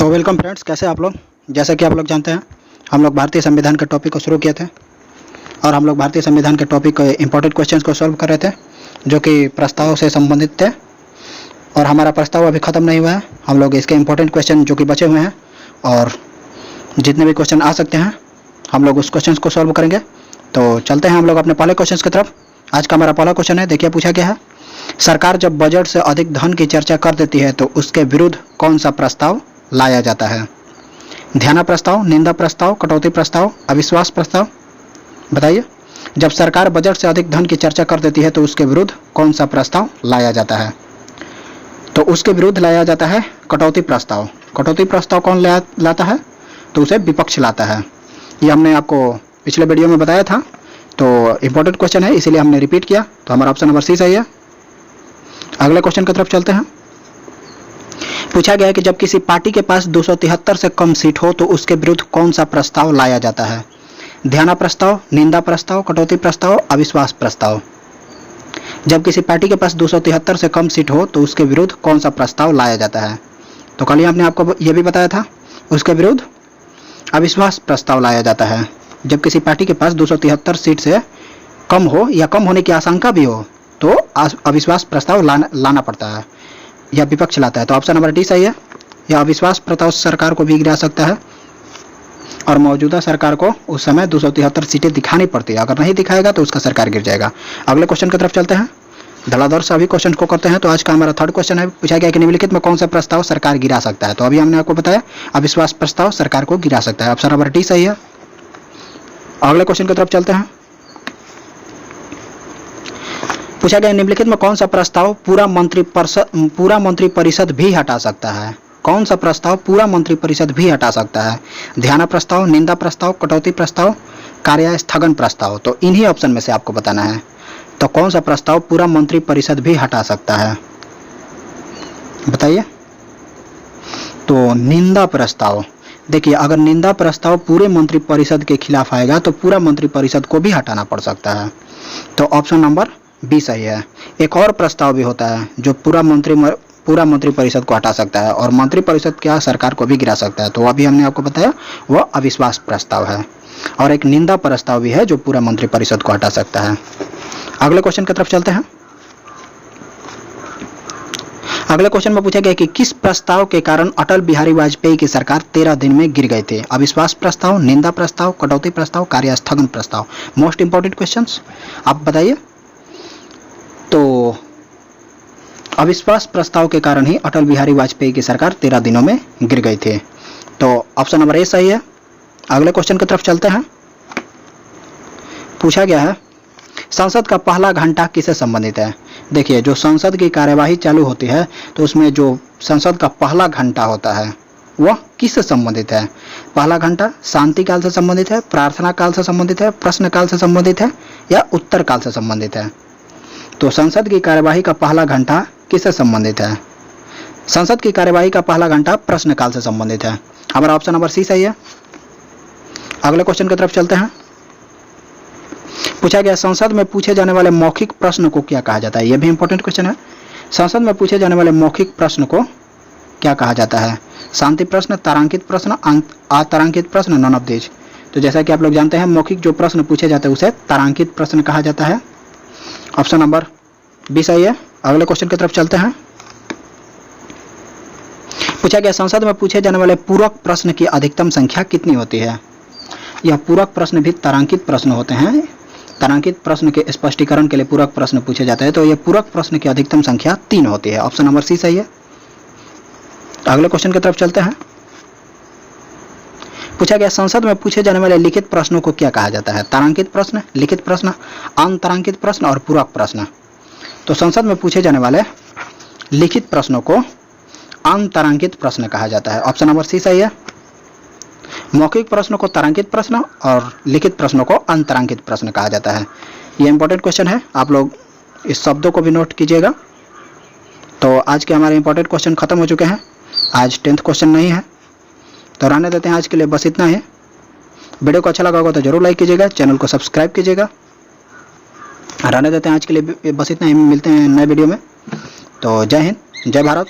तो welcome friends, कैसे आप लोग। जैसा कि आप लोग जानते हैं, हम लोग भारतीय संविधान के टॉपिक को शुरू किए थे और हम लोग भारतीय संविधान के टॉपिक के इंपॉर्टेंट क्वेश्चंस को सॉल्व कर रहे थे जो कि प्रस्ताव से संबंधित थे। और हमारा प्रस्ताव अभी ख़त्म नहीं हुआ है। हम लोग इसके इंपॉर्टेंट क्वेश्चन जो कि बचे हुए हैं और जितने भी क्वेश्चन आ सकते हैं हम लोग उस क्वेश्चन को सॉल्व करेंगे। तो चलते हैं हम लोग अपने पहले क्वेश्चन की तरफ। आज का हमारा पहला क्वेश्चन है, देखिए पूछा गया है, सरकार जब बजट से अधिक धन की चर्चा कर देती है तो उसके विरुद्ध कौन सा प्रस्ताव लाया जाता है। ध्यान प्रस्ताव, निंदा प्रस्ताव, कटौती प्रस्ताव, अविश्वास प्रस्ताव। बताइए, जब सरकार बजट से अधिक धन की चर्चा कर देती है तो उसके विरुद्ध कौन सा प्रस्ताव लाया जाता है। तो उसके विरुद्ध लाया जाता है कटौती प्रस्ताव। कटौती प्रस्ताव कौन लाता है, तो उसे विपक्ष लाता है। ये हमने आपको पिछले वीडियो में बताया था, तो इंपॉर्टेंट क्वेश्चन है इसीलिए हमने रिपीट किया। तो हमारा ऑप्शन नंबर सी सही है। अगले क्वेश्चन की तरफ चलते हैं। पूछा गया है कि जब किसी पार्टी के पास 273 से कम सीट हो तो उसके विरुद्ध कौन सा प्रस्ताव लाया जाता है। ध्यान प्रस्ताव, निंदा प्रस्ताव, कटौती प्रस्ताव, अविश्वास प्रस्ताव। जब किसी पार्टी के पास 273 से कम सीट हो तो उसके विरुद्ध कौन सा प्रस्ताव लाया जाता है। तो कल ही आपने आपको यह भी बताया था, उसके विरुद्ध अविश्वास प्रस्ताव लाया जाता है। जब किसी पार्टी के पास 273 सीट से कम हो या कम होने की आशंका भी हो तो अविश्वास प्रस्ताव लाना पड़ता है या विपक्ष लाता है। तो ऑप्शन नंबर डी सही है। यह अविश्वास प्रस्ताव सरकार को भी गिरा सकता है और मौजूदा सरकार को उस समय 273 सीटें दिखानी पड़ती है। अगर नहीं दिखाएगा तो उसका सरकार गिर जाएगा। अगले क्वेश्चन की तरफ चलते हैं, धड़ाधड़ सभी क्वेश्चन को करते हैं। तो आज का हमारा थर्ड क्वेश्चन है, पूछा गया कि निम्नलिखित में कौन सा प्रस्ताव सरकार गिरा सकता है। तो अभी हमने आपको बताया अविश्वास प्रस्ताव सरकार को गिरा सकता है। ऑप्शन नंबर डी सही है। अगले क्वेश्चन की तरफ चलते हैं। पूछा गया निम्नलिखित में कौन सा प्रस्ताव पूरा मंत्री परिषद भी हटा सकता है। कौन सा प्रस्ताव पूरा मंत्री परिषद भी हटा सकता है। ध्यान प्रस्ताव, निंदा प्रस्ताव, कटौती प्रस्ताव, कार्य स्थगन प्रस्ताव। तो इन्हीं ऑप्शन में से आपको बताना है तो कौन सा प्रस्ताव पूरा मंत्री परिषद भी हटा सकता है। बताइए। तो निंदा प्रस्ताव, देखिए अगर निंदा प्रस्ताव पूरे मंत्री परिषद के खिलाफ आएगा तो पूरा मंत्री परिषद को भी हटाना पड़ सकता है। तो ऑप्शन नंबर बी सही है। एक और प्रस्ताव भी होता है जो पूरा मंत्री परिषद को हटा सकता है और मंत्री परिषद क्या सरकार को भी गिरा सकता है। तो अभी हमने आपको बताया वह अविश्वास प्रस्ताव है। और एक निंदा प्रस्ताव भी है जो पूरा मंत्री परिषद को हटा सकता है। अगले क्वेश्चन की तरफ चलते हैं। अगले क्वेश्चन में पूछा गया कि किस प्रस्ताव के कारण अटल बिहारी वाजपेयी की सरकार 13 दिन में गिर गए थे। अविश्वास प्रस्ताव, निंदा प्रस्ताव, कटौती प्रस्ताव, कार्य स्थगन प्रस्ताव। मोस्ट इंपॉर्टेंट क्वेश्चंस, आप बताइए। तो अविश्वास प्रस्ताव के कारण ही अटल बिहारी वाजपेयी की सरकार 13 दिनों में गिर गई थी। तो ऑप्शन नंबर ए सही है। अगले क्वेश्चन की तरफ चलते हैं। पूछा गया है संसद का पहला घंटा किससे संबंधित है। देखिए, जो संसद की कार्यवाही चालू होती है तो उसमें जो संसद का पहला घंटा होता है वह किससे संबंधित है। पहला घंटा शांति काल से संबंधित है, प्रार्थना काल से संबंधित है, प्रश्न काल से संबंधित है या उत्तर काल से संबंधित है। तो संसद की कार्यवाही का पहला घंटा किससे संबंधित है। संसद की कार्यवाही का पहला घंटा प्रश्न काल से संबंधित है। हमारा ऑप्शन नंबर सी सही है। अगले क्वेश्चन की तरफ चलते हैं। पूछा गया संसद में पूछे जाने वाले मौखिक प्रश्न को क्या कहा जाता है। यह भी इंपॉर्टेंट क्वेश्चन है। संसद में पूछे जाने वाले मौखिक प्रश्न को क्या कहा जाता है। शांति प्रश्न, तारांकित प्रश्न, अतारांकित प्रश्न, नॉन ऑफ दीज। तो जैसा कि आप लोग जानते हैं मौखिक जो प्रश्न पूछे जाते हैं उसे तारांकित प्रश्न कहा जाता है। ऑप्शन नंबर बी सही है। अगले क्वेश्चन की तरफ चलते हैं। पूछा गया संसद में पूछे जाने वाले पूरक प्रश्न की अधिकतम संख्या कितनी होती है। यह पूरक प्रश्न भी तारांकित प्रश्न होते हैं। तारांकित प्रश्न के स्पष्टीकरण के लिए पूरक प्रश्न पूछे जाते हैं। तो यह पूरक प्रश्न की अधिकतम संख्या 3 होती है। ऑप्शन नंबर सी सही है। अगले क्वेश्चन की तरफ चलते हैं। पूछा गया संसद में पूछे जाने वाले लिखित प्रश्नों को क्या कहा जाता है। तारांकित प्रश्न, लिखित प्रश्न, अनतारांकित प्रश्न और पूरक प्रश्न। तो संसद में पूछे जाने वाले लिखित प्रश्नों को अनतारांकित प्रश्न कहा जाता है। ऑप्शन नंबर सी सही है। मौखिक प्रश्नों को तारांकित प्रश्न और लिखित प्रश्नों को अनतारांकित प्रश्न कहा जाता है। यह इंपॉर्टेंट क्वेश्चन है, आप लोग इस शब्दों को भी नोट कीजिएगा। तो आज के हमारे इंपॉर्टेंट क्वेश्चन खत्म हो चुके हैं। आज 10th क्वेश्चन नहीं है तो रहने देते हैं। आज के लिए बस इतना ही। वीडियो को अच्छा लगा होगा तो जरूर लाइक कीजिएगा, चैनल को सब्सक्राइब कीजिएगा। रहने देते हैं आज के लिए बस इतना ही। मिलते हैं नए वीडियो में। तो जय हिंद, जय भारत।